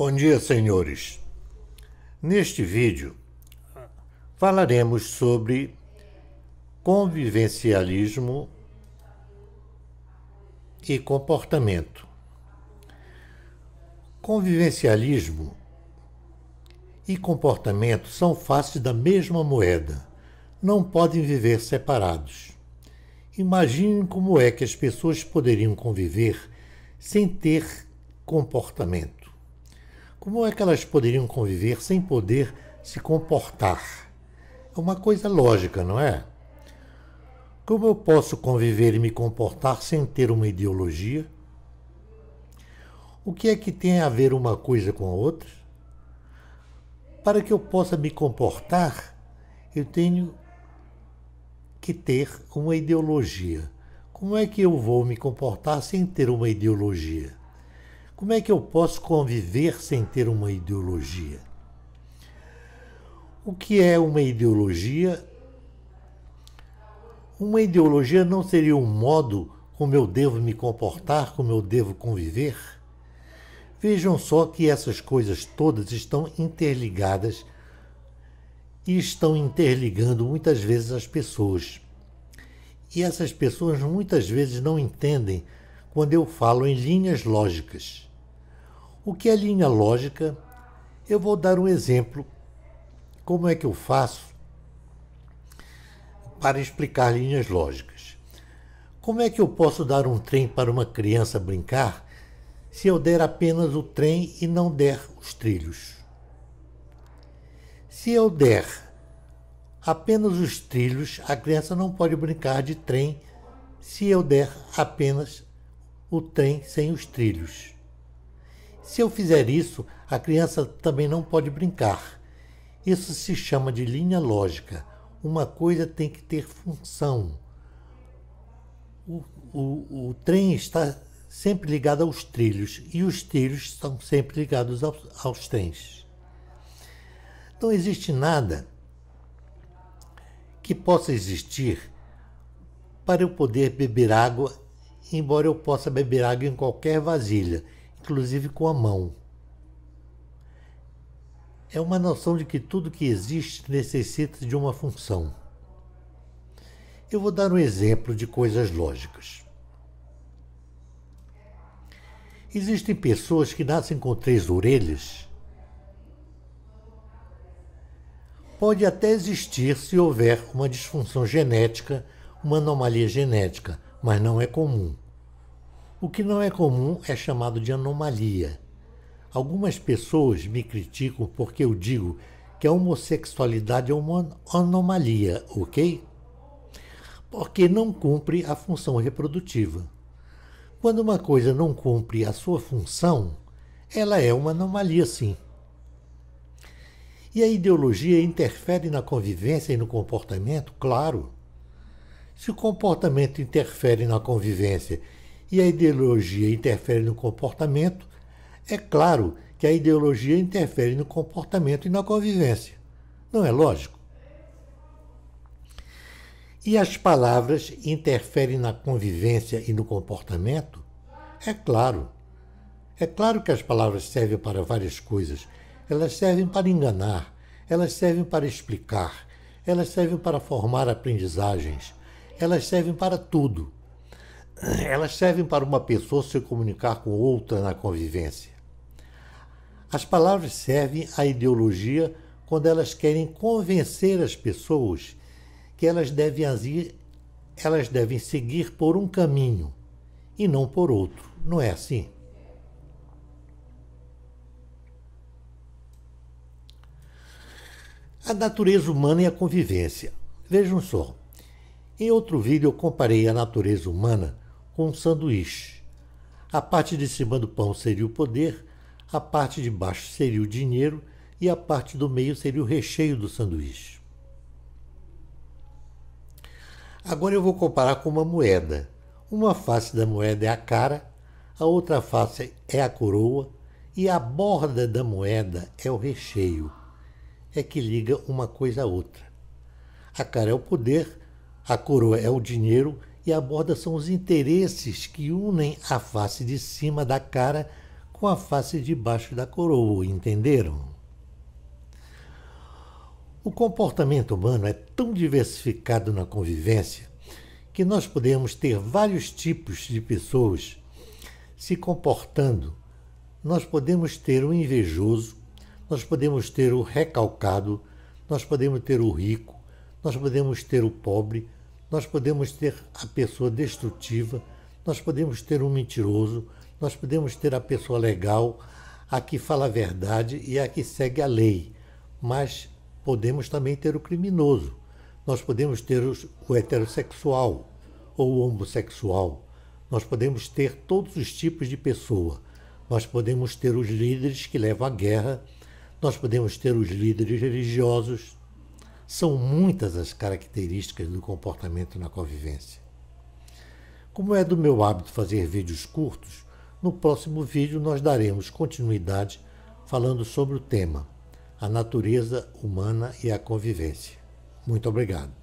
Bom dia, senhores. Neste vídeo, falaremos sobre convivencialismo e comportamento. Convivencialismo e comportamento são faces da mesma moeda. Não podem viver separados. Imaginem como é que as pessoas poderiam conviver sem ter comportamento. Como é que elas poderiam conviver sem poder se comportar? É uma coisa lógica, não é? Como eu posso conviver e me comportar sem ter uma ideologia? O que é que tem a ver uma coisa com a outra? Para que eu possa me comportar, eu tenho que ter uma ideologia. Como é que eu vou me comportar sem ter uma ideologia? Como é que eu posso conviver sem ter uma ideologia? O que é uma ideologia? Uma ideologia não seria um modo como eu devo me comportar, como eu devo conviver? Vejam só que essas coisas todas estão interligadas e estão interligando muitas vezes as pessoas. E essas pessoas muitas vezes não entendem quando eu falo em linhas lógicas. O que é linha lógica? Eu vou dar um exemplo. Como é que eu faço para explicar linhas lógicas? Como é que eu posso dar um trem para uma criança brincar se eu der apenas o trem e não der os trilhos? Se eu der apenas os trilhos, a criança não pode brincar de trem se eu der apenas o trem sem os trilhos. Se eu fizer isso, a criança também não pode brincar. Isso se chama de linha lógica. Uma coisa tem que ter função. O trem está sempre ligado aos trilhos e os trilhos estão sempre ligados aos trens. Não existe nada que possa existir para eu poder beber água, embora eu possa beber água em qualquer vasilha, inclusive com a mão. É uma noção de que tudo que existe necessita de uma função. Eu vou dar um exemplo de coisas lógicas. Existem pessoas que nascem com 3 orelhas. Pode até existir se houver uma disfunção genética, uma anomalia genética, mas não é comum. O que não é comum é chamado de anomalia. Algumas pessoas me criticam porque eu digo que a homossexualidade é uma anomalia, ok? Porque não cumpre a função reprodutiva. Quando uma coisa não cumpre a sua função, ela é uma anomalia, sim. E a ideologia interfere na convivência e no comportamento? Claro. Se o comportamento interfere na convivência e a ideologia interfere no comportamento, é claro que a ideologia interfere no comportamento e na convivência. Não é lógico? E as palavras interferem na convivência e no comportamento? É claro. É claro que as palavras servem para várias coisas. Elas servem para enganar, elas servem para explicar, elas servem para formar aprendizagens, elas servem para tudo. Elas servem para uma pessoa se comunicar com outra na convivência. As palavras servem à ideologia quando elas querem convencer as pessoas que elas devem seguir por um caminho e não por outro. Não é assim? A natureza humana e a convivência. Vejam só. Em outro vídeo eu comparei a natureza humana com um sanduíche. A parte de cima do pão seria o poder, a parte de baixo seria o dinheiro e a parte do meio seria o recheio do sanduíche. Agora eu vou comparar com uma moeda. Uma face da moeda é a cara, a outra face é a coroa e a borda da moeda é o recheio. É que liga uma coisa à outra. A cara é o poder, a coroa é o dinheiro e a borda são os interesses que unem a face de cima da cara com com a face debaixo da coroa, entenderam? O comportamento humano é tão diversificado na convivência que nós podemos ter vários tipos de pessoas se comportando. Nós podemos ter o invejoso, nós podemos ter o recalcado, nós podemos ter o rico, nós podemos ter o pobre, nós podemos ter a pessoa destrutiva, nós podemos ter o mentiroso, nós podemos ter a pessoa legal, a que fala a verdade e a que segue a lei. Mas podemos também ter o criminoso. Nós podemos ter o heterossexual ou o homossexual. Nós podemos ter todos os tipos de pessoa. Nós podemos ter os líderes que levam à guerra. Nós podemos ter os líderes religiosos. São muitas as características do comportamento na convivência. Como é do meu hábito fazer vídeos curtos, no próximo vídeo nós daremos continuidade falando sobre o tema: a natureza humana e a convivência. Muito obrigado.